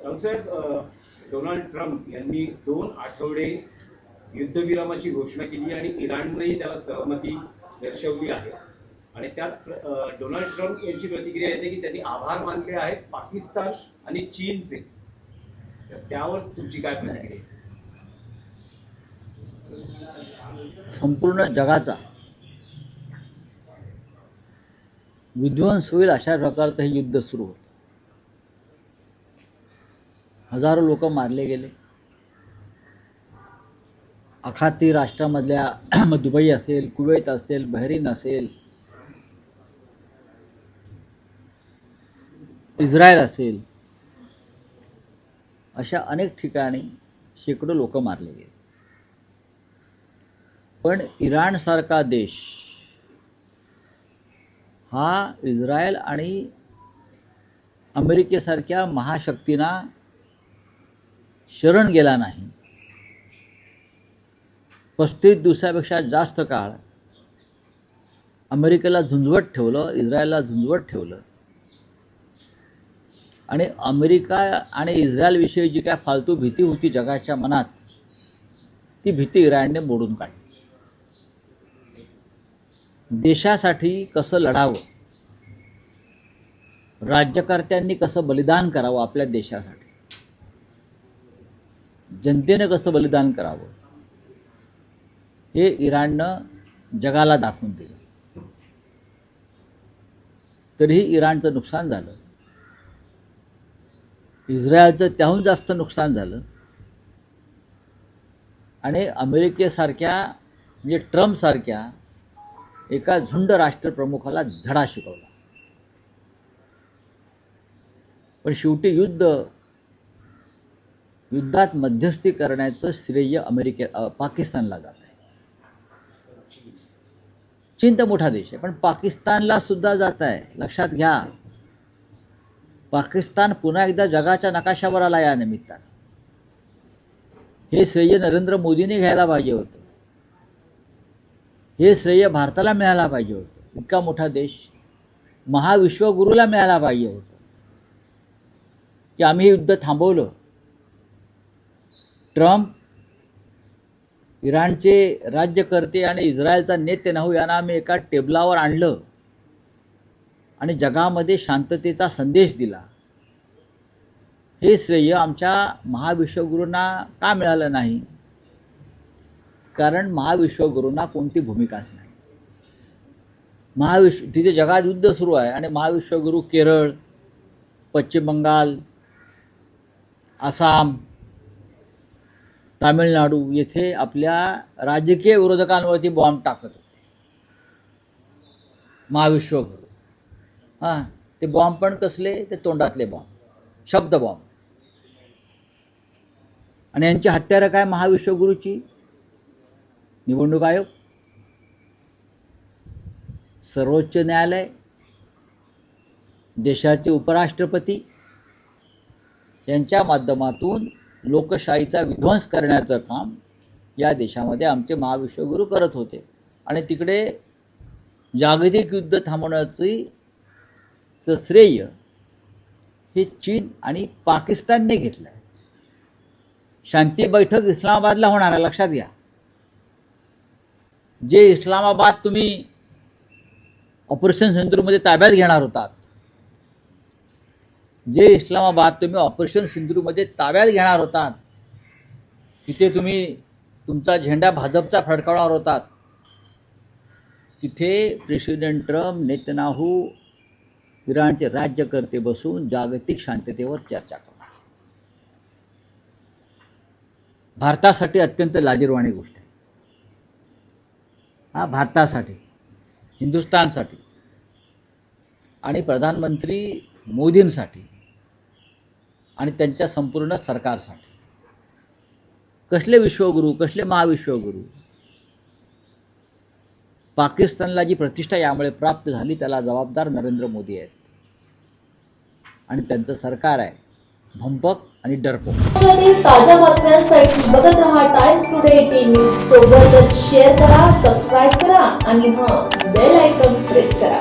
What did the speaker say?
Raosaheb, Donald Trump यांनी 2 आठवडे युद्धविरामाची घोषणा केली आणि इराणनेही त्याला सहमती दर्शवली आहे. आणि त्यात डोनाल्ड ट्रम्प यांची प्रतिक्रिया येते की त्यांनी आभार मानले आहेत पाकिस्तान आणि चीनचे. त्यावर तुमची काय प्रतिक्रिया? संपूर्ण जगाचा विध्वंस होईल अशा प्रकारचं हे युद्ध सुरू होतं. हजारो लोक मारले गेले. अखाती राष्ट्रामधल्या दुबई असेल, कुवेत असेल, बहरीन असेल, इस्रायल असेल, अशा अनेक ठिकाणी शेकडो लोक मारले गेले. पण इराणसारखा देश हा इस्रायल आणि अमेरिकेसारख्या महाशक्तींना शरण गेला नाही. 35 दिवसापेक्षा जास्त काळ अमेरिकेला झुंजवत ठेवलं, इस्रायलला झुंजवत ठेवलं. आणि अमेरिका आणि इस्रायलविषयी जी काय फालतू भीती होती जगाच्या मनात, ती भीती इराणने मोडून काढली. देशासाठी कसं लढावं, राज्यकर्त्यांनी कसं बलिदान करावं, आपल्या देशासाठी जनतेने कसं बलिदान करावं, हे इराणनं जगाला दाखवून दिलं. तरीही इराणचं नुकसान झालं. इस्रायलचं त्याहून जास्त नुकसान झालं. आणि अमेरिकेसारख्या म्हणजे ट्रम्पसारख्या एका झुंड राष्ट्रप्रमुखाला धडा शिकवला. पण शेवटी युद्धात मध्यस्थी करण्याचं श्रेय पाकिस्तानला जात आहे. चीन तर मोठा देश आहे, पण पाकिस्तानला सुद्धा जात आहे. लक्षात घ्या, पाकिस्तान पुन्हा एकदा जगाच्या नकाशावर आला या निमित्तानं. हे श्रेय नरेंद्र मोदींनी घ्यायला पाहिजे होतं. हे श्रेय भारताला मिळायला पाहिजे होतं. इतका मोठा देश महाविश्वगुरूला मिळायला पाहिजे होतं की आम्ही हे युद्ध थांबवलं. ट्रम्प, इराणचे राज्यकर्ते आणि इस्रायलचा नेतन्याहू यांना आम्ही एका टेबलावर आणलं आणि जगामध्ये शांततेचा संदेश दिला. हे श्रेय आमच्या महाविश्वगुरूंना का मिळालं नाही? कारण महाविश्वगुरूंना कोणती भूमिकाच नाही. तिथे जगात युद्ध सुरू आहे आणि महाविश्वगुरू केरळ, पश्चिम बंगाल, आसाम, तामिळनाडू येथे आपल्या राजकीय विरोधकांवरती बॉम्ब टाकत होते. महाविश्वगुरू ते बॉम्ब पण कसले? ते तोंडातले बॉम्ब, शब्द बॉम्ब. आणि यांची हत्यारं काय महाविश्वगुरूची? निवडणूक आयोग, सर्वोच्च न्यायालय, देशाचे उपराष्ट्रपती यांच्या माध्यमातून लोकशाहीचा विध्वंस करण्याचं काम या देशामध्ये आमचे महाविश्वगुरू करत होते. आणि तिकडे जागतिक युद्ध थांबवण्याचं श्रेय हे चीन आणि पाकिस्तानने घेतलं आहे. शांती बैठक इस्लामाबादला होणार आहे, लक्षात घ्या. जे इस्लामाबाद तुम्ही ऑपरेशन सिंधूरमध्ये ताब्यात घेणार होतात, जे इस्लामाबाद तुम्ही ऑपरेशन सिंधूरमध्ये ताब्यात घेणार होतात, तिथे तुम्ही तुमचा झेंडा भाजपचा फडकावणार होतात, तिथे प्रेसिडेंट ट्रम्प, नेतन्याहू, इराणचे राज्यकर्ते बसून जागतिक शांततेवर चर्चा करणार. भारतासाठी अत्यंत लाजिरवाणी गोष्ट आहे. भारतासाठी, हिंदुस्थानसाठी आणि प्रधानमंत्री मोदींसाठी आणि त्यांच्या संपूर्ण सरकारसाठी. कसले विश्वगुरू, कसले महाविश्वगुरू? पाकिस्तानला जी प्रतिष्ठा यामुळे प्राप्त झाली त्याला जबाबदार नरेंद्र मोदी आहेत आणि त्यांचं सरकार आहे भंपक आणि डरपोक. ताज्या बातम्यांसाठी बघत रहा टाइम्स टुडे 18 न्यूज. सोबतच शेअर करा, सबस्क्राईब करा आणि बेल आयकॉन प्रेस करा.